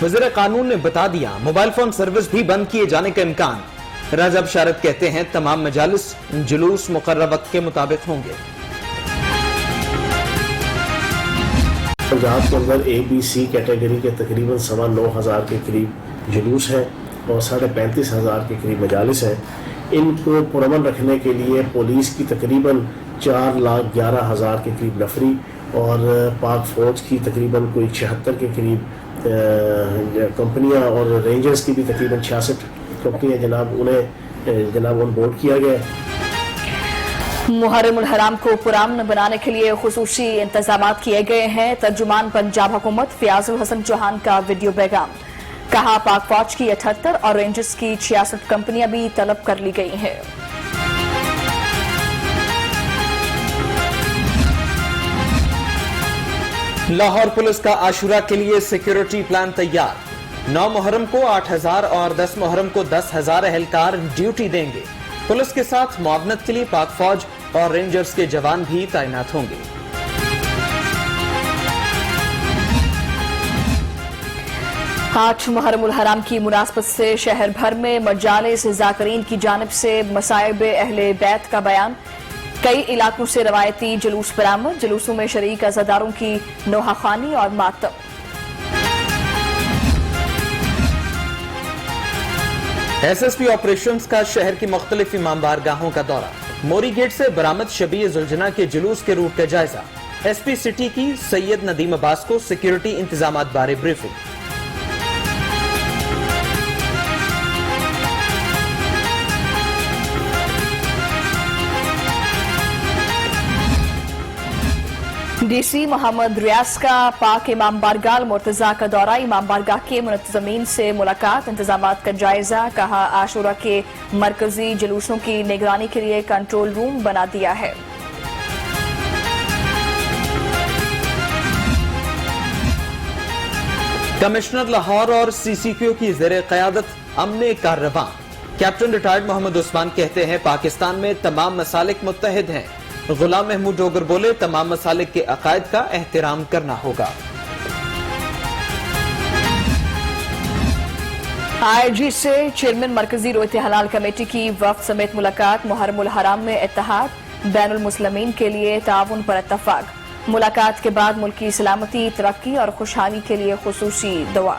وزیر قانون نے بتا دیا موبائل فون سروس بھی بند کیے جانے کا امکان۔ راجہ بشارت کہتے ہیں تمام مجالس جلوس مقررہ وقت کے مطابق ہوں گے۔ پنجاب کے اندر اے بی سی کیٹیگری کے تقریباً 9,500 کے قریب جلوس ہیں اور 35,500 کے قریب مجالس ہیں۔ ان کو پرامن رکھنے کے لیے پولیس کی تقریباً 4,11,000 کے قریب نفری اور پاک فوج کی تقریباً کوئی 76 کے قریب کمپنیاں اور رینجرز کی بھی تقریباً 66 کمپنیاں جناب ان بورڈ کیا گیا ہے۔ محرم الحرام کو پرامن بنانے کے لیے خصوصی انتظامات کیے گئے ہیں۔ ترجمان پنجاب حکومت فیاض الحسن چوہان کا ویڈیو پیغام۔ کہا پاک فوج کی 78 اور رینجرز کی 66 کمپنیاں بھی طلب کر لی گئی ہیں۔ لاہور پولیس کا عاشورہ کے لیے سیکیورٹی پلان تیار۔ 9 محرم کو 8,000 اور 10 محرم کو 10,000 اہلکار ڈیوٹی دیں گے۔ پولیس کے ساتھ معاونت کے لیے پاک فوج اور رینجرز کے جوان بھی تعینات ہوں گے۔ 8 محرم الحرام کی مناسبت سے شہر بھر میں مجالس ذاکرین کی جانب سے مصائب اہل بیت کا بیان۔ کئی علاقوں سے روایتی جلوس برآمد، جلوسوں میں شریک عزاداروں کی نوحہ خوانی اور ماتم۔ ایس ایس پی آپریشنز کا شہر کی مختلف امام بارگاہوں کا دورہ۔ موری گیٹ سے برآمد شبیہ ذوالجناح کے جلوس کے روٹ کا جائزہ۔ ایس پی سٹی کی سید ندیم عباس کو سیکیورٹی انتظامات بارے بریفنگ۔ ڈی سی محمد ریاض کا پاک امام بارگاہ مرتضیٰ کا دورہ۔ امام بارگاہ کے منتظمین سے ملاقات، انتظامات کا جائزہ۔ کہا عاشورہ کے مرکزی جلوسوں کی نگرانی کے لیے کنٹرول روم بنا دیا ہے۔ کمشنر لاہور اور سی سی کیو کی زیر قیادت امن کاررواں۔ کیپٹن ریٹائرڈ محمد عثمان کہتے ہیں پاکستان میں تمام مسالک متحد ہیں۔ غلام محمود ڈوگر بولے تمام مسالک کے عقائد کا احترام کرنا ہوگا۔ آئی جی سے چیئرمین مرکزی رویت حلال کمیٹی کی وفد سمیت ملاقات۔ محرم الحرام میں اتحاد، بین المسلمین کے لیے تعاون پر اتفاق۔ ملاقات کے بعد ملکی سلامتی، ترقی اور خوشحالی کے لیے خصوصی دعا۔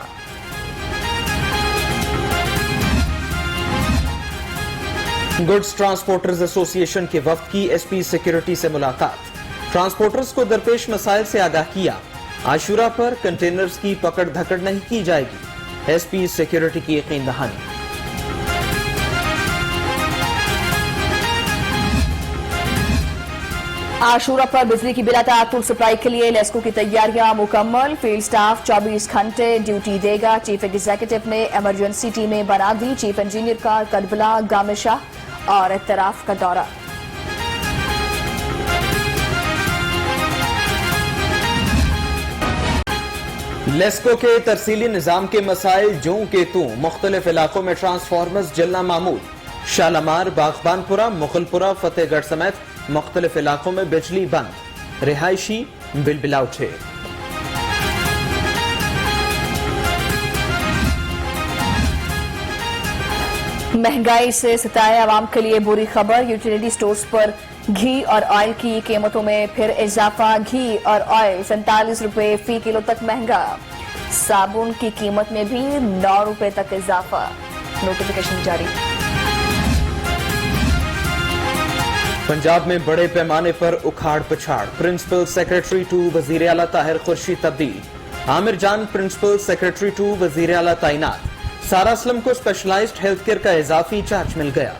گڈز ٹرانسپورٹرز ایسوسی ایشن کے وفد کی ایس پی سیکیورٹی سے ملاقات۔ ٹرانسپورٹرز کو درپیش مسائل سے آگاہ کیا۔ عاشورہ پر کنٹینرز کی پکڑ دھکڑ نہیں کی جائے گی، ایس پی سیکیورٹی کی یقین دہانی۔ عاشورہ پر بجلی کی بلا تعطل سپلائی کے لیے لیسکو کی تیاریاں مکمل۔ فیلڈ سٹاف 24 گھنٹے ڈیوٹی دے گا۔ چیف ایگزیکٹو نے ایمرجنسی ٹیمیں بنا دی۔ چیف انجینئر کا کربلا، گام شاہ اور اعتراف کا دورہ۔ لیسکو کے ترسیلی نظام کے مسائل جوں کے توں، مختلف علاقوں میں ٹرانسفارمرز جلنا معمول۔ شالامار، باغبان پورہ، مغل پورہ، فتح گڑھ سمیت مختلف علاقوں میں بجلی بند، رہائشی بلبلا اٹھے۔ مہنگائی سے ستائے عوام کے لیے بری خبر۔ یوٹیلیٹی سٹورز پر گھی اور آئل کی قیمتوں میں پھر اضافہ۔ گھی اور آئل 47 روپے فی کلو تک مہنگا۔ صابن کی قیمت میں بھی 9 روپے تک اضافہ۔ نوٹیفیکیشن جاری۔ پنجاب میں بڑے پیمانے پر اکھاڑ پچھاڑ۔ پرنسپل سیکریٹری ٹو وزیر اعلیٰ طاہر خورشید تبدیل۔ عامر جان پرنسپل سیکریٹری ٹو وزیر اعلیٰ تعینات۔ سارا اسلم کو اسپیشلائزڈ ہیلتھ کیئر کا اضافی چارج مل گیا۔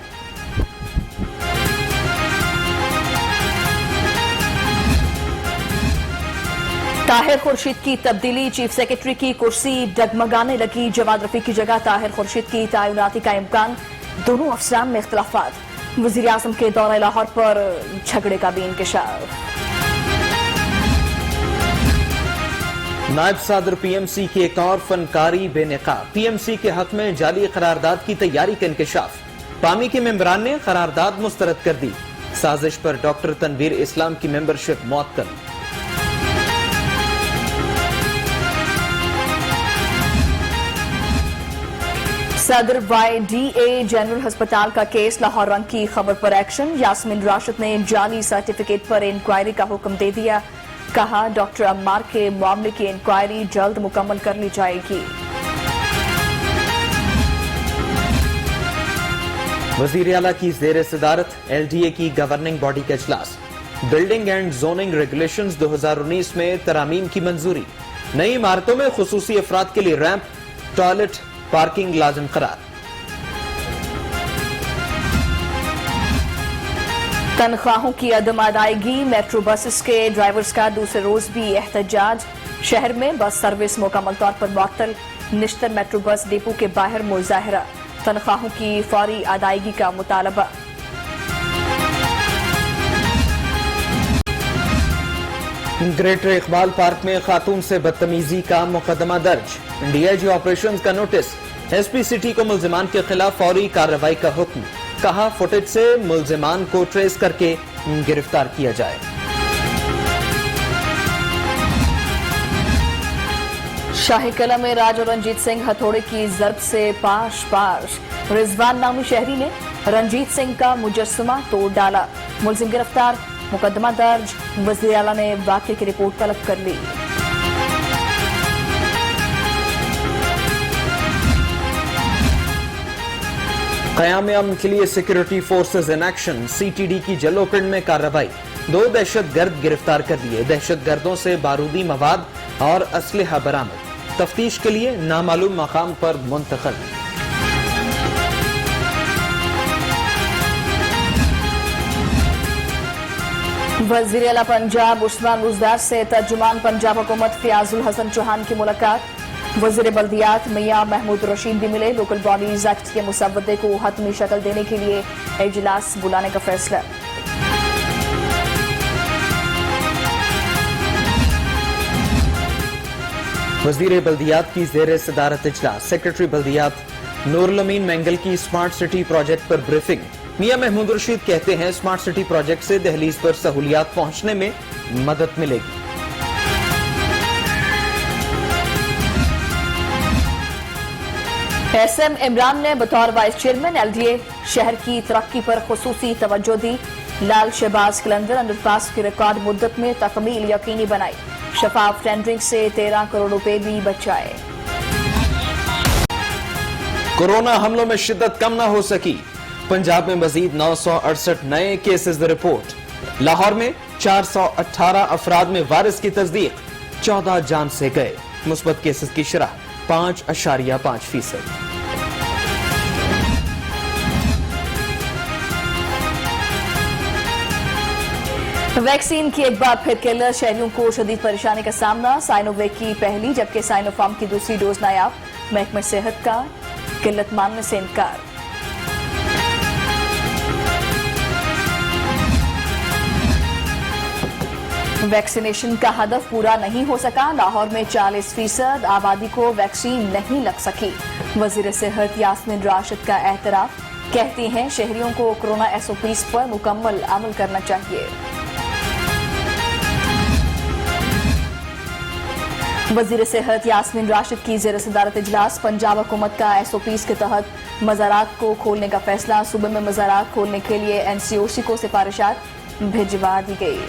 طاہر خورشید کی تبدیلی۔ چیف سیکریٹری کی کرسی ڈگمگانے لگی۔ جواد رفیق کی جگہ طاہر خورشید کی تعیناتی کا امکان۔ دونوں افسران میں اختلافات۔ وزیر اعظم کے دورہ لاہور پر جھگڑے کا بھی انکشاف۔ نائب صدر پی ایم سی کی ایک اور فنکاری بے نقاب۔ پی ایم سی کے حق میں جعلی قرارداد کی تیاری کا انکشاف۔ پامی کے ممبران نے قرارداد مسترد کر دی۔ سازش پر ڈاکٹر تنویر اسلام کی ممبرشپ معطل۔ सदर YDA जनरल अस्पताल का केस लाहौर रंग की खबर पर एक्शन। यास्मीन राशिद ने जाली सर्टिफिकेट पर इंक्वायरी का हुक्म दे दिया। कहा डॉक्टर अम्मार के मामले की इंक्वायरी जल्द मुकम्मल कर ली जाएगी। वजीर आला की जेर सदारत LDA की गवर्निंग बॉडी का इजलास। बिल्डिंग एंड जोनिंग रेगुलेशंस 2019 में तरामीम की मंजूरी। नई इमारतों में खुसूसी अफराद के लिए रैंप, टॉयलेट, पार्किंग लाजिम करार। तनख्वाहों की अदम अदायगी, मेट्रो बसेस के ड्राइवर्स का दूसरे रोज भी एहतजाज। शहर में बस सर्विस मुकम्मल तौर पर मुअत्तल। निश्तर मेट्रो बस डिपो के बाहर मुजाहरा। तनख्वाहों की फौरी अदायगी का मुतालबा। ग्रेटर इकबाल पार्क में खातून से बदतमीजी का मुकदमा दर्ज। DIG ऑपरेशंस का नोटिस। SP सिटी को मुल्जिमान के खिलाफ फौरी कार्रवाई का हुक्म। कहा फुटेज से मुल्जिमान को ट्रेस करके गिरफ्तार किया जाए। शाही कला में राज और रंजीत सिंह हथौड़े की जर्ब से पाश पाश। रिजवान नामी शहरी ने रंजीत सिंह का मुजस्समा तोड़ डाला। मुलजिम गिरफ्तार, मुकदमा दर्ज। वज़ीर आला ने वाक़े की रिपोर्ट तलब कर ली। क़याम अमन के लिए security forces in action. CTD की जलोपिंड में कार्रवाई। 2 दहशतगर्द गिरफ्तार कर लिए। दहशतगर्दों से बारूदी मवाद और असलहा बरामद। तफ्तीश के लिए नामालूम मकाम पर मुंतकिल। वज़ीर आला पंजाब उस्मान बुज़दार से तर्जुमान पंजाब हुकूमत फ़याज़ुल हसन चौहान की मुलाकात। वज़ीर बल्दियात मियां महमूद रशीद भी मिले। लोकल बॉडीज एक्ट के मुसवदे को हतमी शक्ल देने के लिए इजलास बुलाने का फैसला। वज़ीर बल्दियात की जेर सदारत इजलास। सेक्रेटरी बल्दियात नूरुल अमीन मैंगल की स्मार्ट सिटी प्रोजेक्ट पर ब्रीफिंग। मियां महमूद रशीद कहते हैं स्मार्ट सिटी प्रोजेक्ट से दहलीज पर सहूलियात पहुंचने में मदद मिलेगी। SM इमरान ने बतौर वाइस चेयरमैन LDA शहर की तरक्की पर खुसूसी तवज्जो दी। लाल शहबाज कलंदर अंडरपास की रिकॉर्ड मुद्दत में तकमील यकीनी बनाई। शफाफ टेंडरिंग से 13 करोड़ रुपए भी बचाए। कोरोना हमलों में शिद्दत कम न हो सकी। पंजाब में मजीद 968 नए केसेस रिपोर्ट। लाहौर में 418 अफराद में वायरस की तस्दीक। 14 जान से गए। मुस्बत केसेस की शरह 5.5%। वैक्सीन की एक बार फिर किलर। शहरियों को शदीद परेशानी का सामना। साइनोवेक की पहली जबकि साइनोफार्म की दूसरी डोज नायाब। महकमे सेहत का किल्लत मानने से इनकार। वैक्सीनेशन का हदफ पूरा नहीं हो सका। लाहौर में 40% आबादी को वैक्सीन नहीं लग सकी। वजीर सेहत यास्मीन राशिद का एतराफ। कहती हैं शहरियों को कोरोना SOPs पर मुकम्मल अमल करना चाहिए। वजीर सेहत यास्मीन राशिद की जेर सदारत इजलास। पंजाब हुकूमत का SOPs के तहत मज़ारात को खोलने का फैसला। सूबे में मज़ारात खोलने के लिए NCOC को सिफारिशात भिजवा दी गई।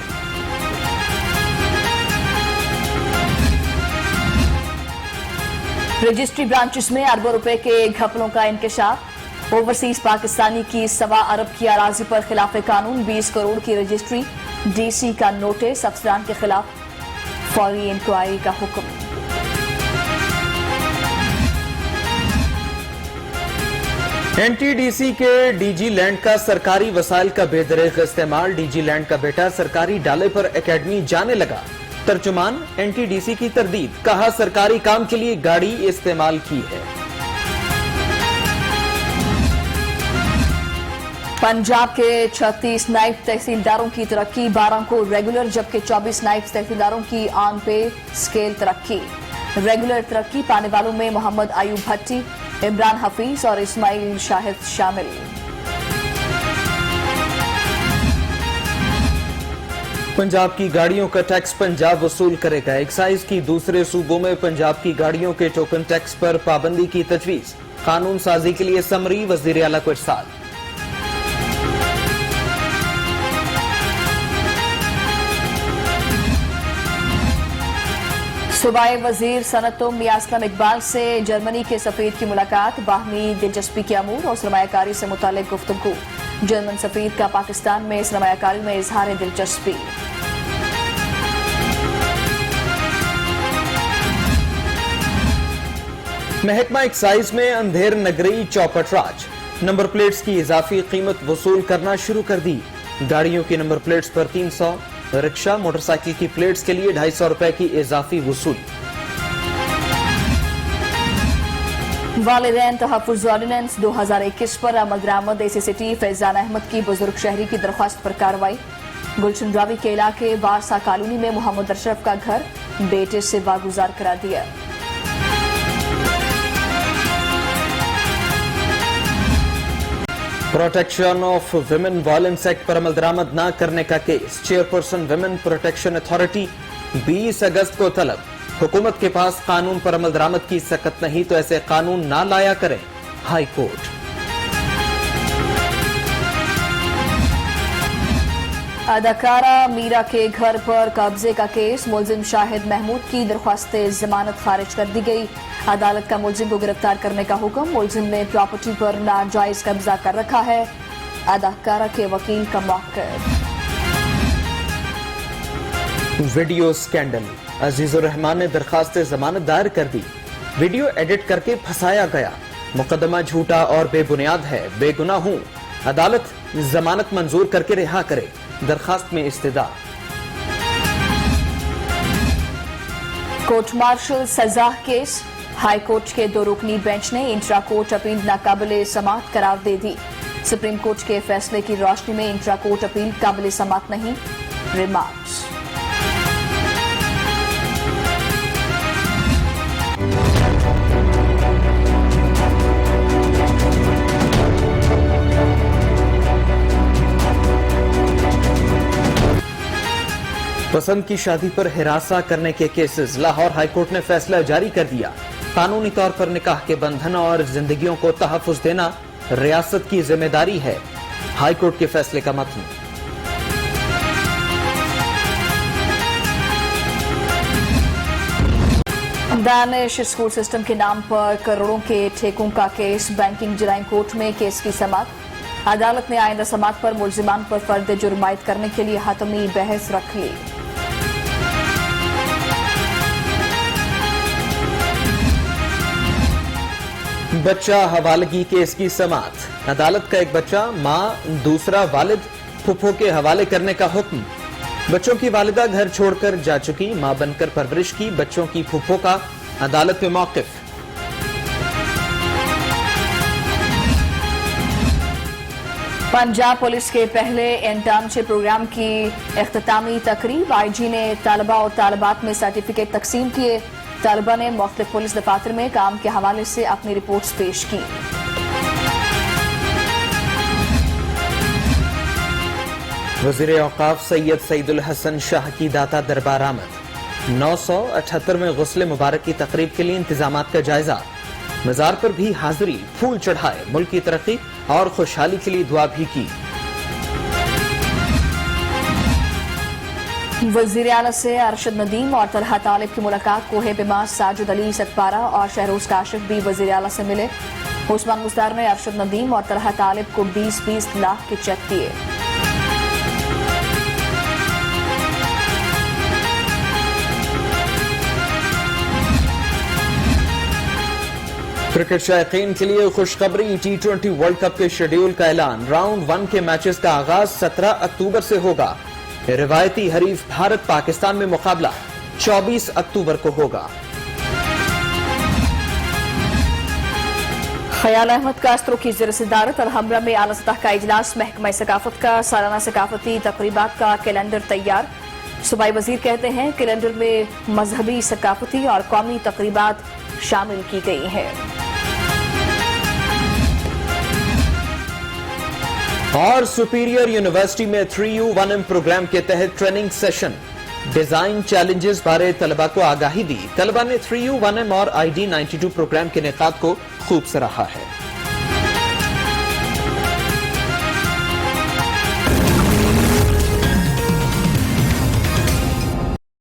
रजिस्ट्री ब्रांचेस में अरबों रुपए के घपलों का इंकशाफ। ओवरसीज पाकिस्तानी की 1.25 अरब की अराजी पर खिलाफ कानून। 20 करोड़ की रजिस्ट्री। DC का नोटिस। अफसरान के खिलाफ फौरी इंक्वायरी का हुक्म। NTDC के DG लैंड का सरकारी वसाइल का बेदरीग इस्तेमाल। DG लैंड का बेटा सरकारी डाले पर एकेडमी जाने लगा। तर्जुमान NTDC की तरदीद। कहा सरकारी काम के लिए गाड़ी इस्तेमाल की है। पंजाब के 36 नायब तहसीलदारों की तरक्की। 12 को रेगुलर जबकि 24 नायब तहसीलदारों की ऑन पे स्केल तरक्की। रेगुलर तरक्की पाने वालों में मोहम्मद आयूब भट्टी, इमरान हफीज और इस्माइल शाहिद शामिल। पंजाब की गाड़ियों का टैक्स पंजाब वसूल करेगा। एक्साइज की दूसरे सूबों में पंजाब की गाड़ियों के टोकन टैक्स पर पाबंदी की तजवीज। कानून साजी के लिए समरी वजीर आला को इरसाल। सूबाई वजीर सनतुम मियां असलम इकबाल से जर्मनी के सफीर की मुलाकात। बाहमी दिलचस्पी के अमूर और सरमायाकारी से मुतालिक गुफ्तगू। जर्मन सफीर का पाकिस्तान में सरमायाकारी में इजहार दिलचस्पी। महकमा एक्साइज में अंधेर नगरी चौपट राज। नंबर प्लेट्स की इजाफी कीमत वसूल करना शुरू कर दी। गाड़ियों की नंबर प्लेट्स पर 300, रिक्शा मोटरसाइकिल की प्लेट्स के लिए 250 रुपए की इजाफी वसूली। वालिदैन तहफ़्फ़ुज़ ऑर्डिनेंस 2021 पर अमल दरामद। एसी सिटी फैजान अहमद की बुजुर्ग शहरी की दरख्वास्त पर कार्रवाई। गुलशन रावी के इलाके वारसा कॉलोनी में मोहम्मद अशरफ का घर बेटे से वागुजार करा दिया। Protection of women violence act पर अमल दरामद न करने का case. Chairperson women protection authority 20 अगस्त को तलब। हुकूमत के पास कानून पर अमल दरामद की सकत नहीं तो ऐसे कानून ना लाया करें। High court. अदाकारा मीरा के घर पर कब्जे का केस। मुलजिम शाहिद महमूद की दरख्वास्त जमानत खारिज कर दी गई। अदालत का मुलजिम को गिरफ्तार करने का हुक्म। मुलजिम ने प्रॉपर्टी पर नाजायज कब्जा कर रखा है। अदाकारा के वकील का मौक़िफ़। Video scandal. अजीजुर रहमान ने दरखास्त जमानत दायर कर दी। वीडियो एडिट करके फंसाया गया। मुकदमा झूठा और बेबुनियाद है। बेगुनाह हूं। अदालत जमानत मंजूर करके रिहा करे। दरखास्त में इस्तदा। कोर्ट मार्शल सजा केस। हाई कोर्ट के 2 रुकनी बेंच ने इंट्रा कोर्ट अपील नाकाबिले समाअत करार दे दी। सुप्रीम कोर्ट के फैसले की रोशनी में इंट्रा कोर्ट अपील काबिले समाअत नहीं। रिमार्क्स। पसंद की शादी पर हिरासा करने के केसेस। लाहौर हाईकोर्ट ने फैसला जारी कर दिया। कानूनी तौर पर निकाह के बंधन और जिंदगियों को तहफ़्फ़ुज़ देना रियासत की जिम्मेदारी है। हाईकोर्ट के फैसले का मतन। दानिश स्कूल सिस्टम के नाम पर करोड़ों के ठेकों का केस। बैंकिंग जराइम कोर्ट में केस की समाअत। अदालत ने आइंदा समाअत पर मुलजिमान पर फर्द जुर्म आयद करने के लिए हतमी बहस रख ली। बच्चा हवालगी केस की समाअत। अदालत का एक बच्चा मां दूसरा वालिद फुफ्फो के हवाले करने का हुक्म। बच्चों की वालिदा घर छोड़कर जा चुकी। मां बनकर परवरिश की बच्चों की फुफ्फो का अदालत में मौक़िफ़। पंजाब पुलिस के पहले इंटर्नशिप प्रोग्राम की इख्तितामी तकरीब। आईजी ने तालबा और तालबात में सर्टिफिकेट तकसीम किए। तालबा ने मुख्तलिफ पुलिस दफातर में काम के हवाले से अपनी रिपोर्ट्स पेश की। वज़ीर औक़ाफ़ सैयद सईदुल हसन शाह की दाता दरबार आमद। 978 में गुस्ल मुबारक की तकरीब के लिए इंतजामात का जायजा। मज़ार पर भी हाजिरी, फूल चढ़ाए। मुल्क की तरक्की और खुशहाली के लिए दुआ भी की। वज़ीर आला से अरशद नदीम और तलहा तालिब की मुलाकात। कोहे बिमा साजिद अली सतपारा और शहरोज काशिफ भी वज़ीर आला से मिले। उस्मान मुस्तार ने अरशद नदीम और तलहा तालिब को 20-20 लाख के चेक दिए। क्रिकेट शायकीन के लिए खुशखबरी। T20 वर्ल्ड कप के शेड्यूल का ऐलान। राउंड 1 के मैचेस का आगाज 17 अक्टूबर से होगा। रिवायती हरीफ भारत पाकिस्तान में मुकाबला 24 अक्टूबर को होगा। ख्याल अहमद कास्त्रो की ज़ेर सदारत अलहम्रा में आला सतह का इजलास। महकमा सकाफत का सालाना सकाफती तकरीबात का कैलेंडर तैयार। सूबाई वजीर कहते हैं कैलेंडर में मजहबी, सकाफती और कौमी तकरीबात शामिल की गई हैं। اور सुपीरियर यूनिवर्सिटी में 3U1M प्रोग्राम के तहत ट्रेनिंग सेशन, डिजाइन चैलेंजेस बारे तलबा को आगाही दी। तलबा ने 3U1M और ID92 प्रोग्राम के निकात को खूब सराहा है।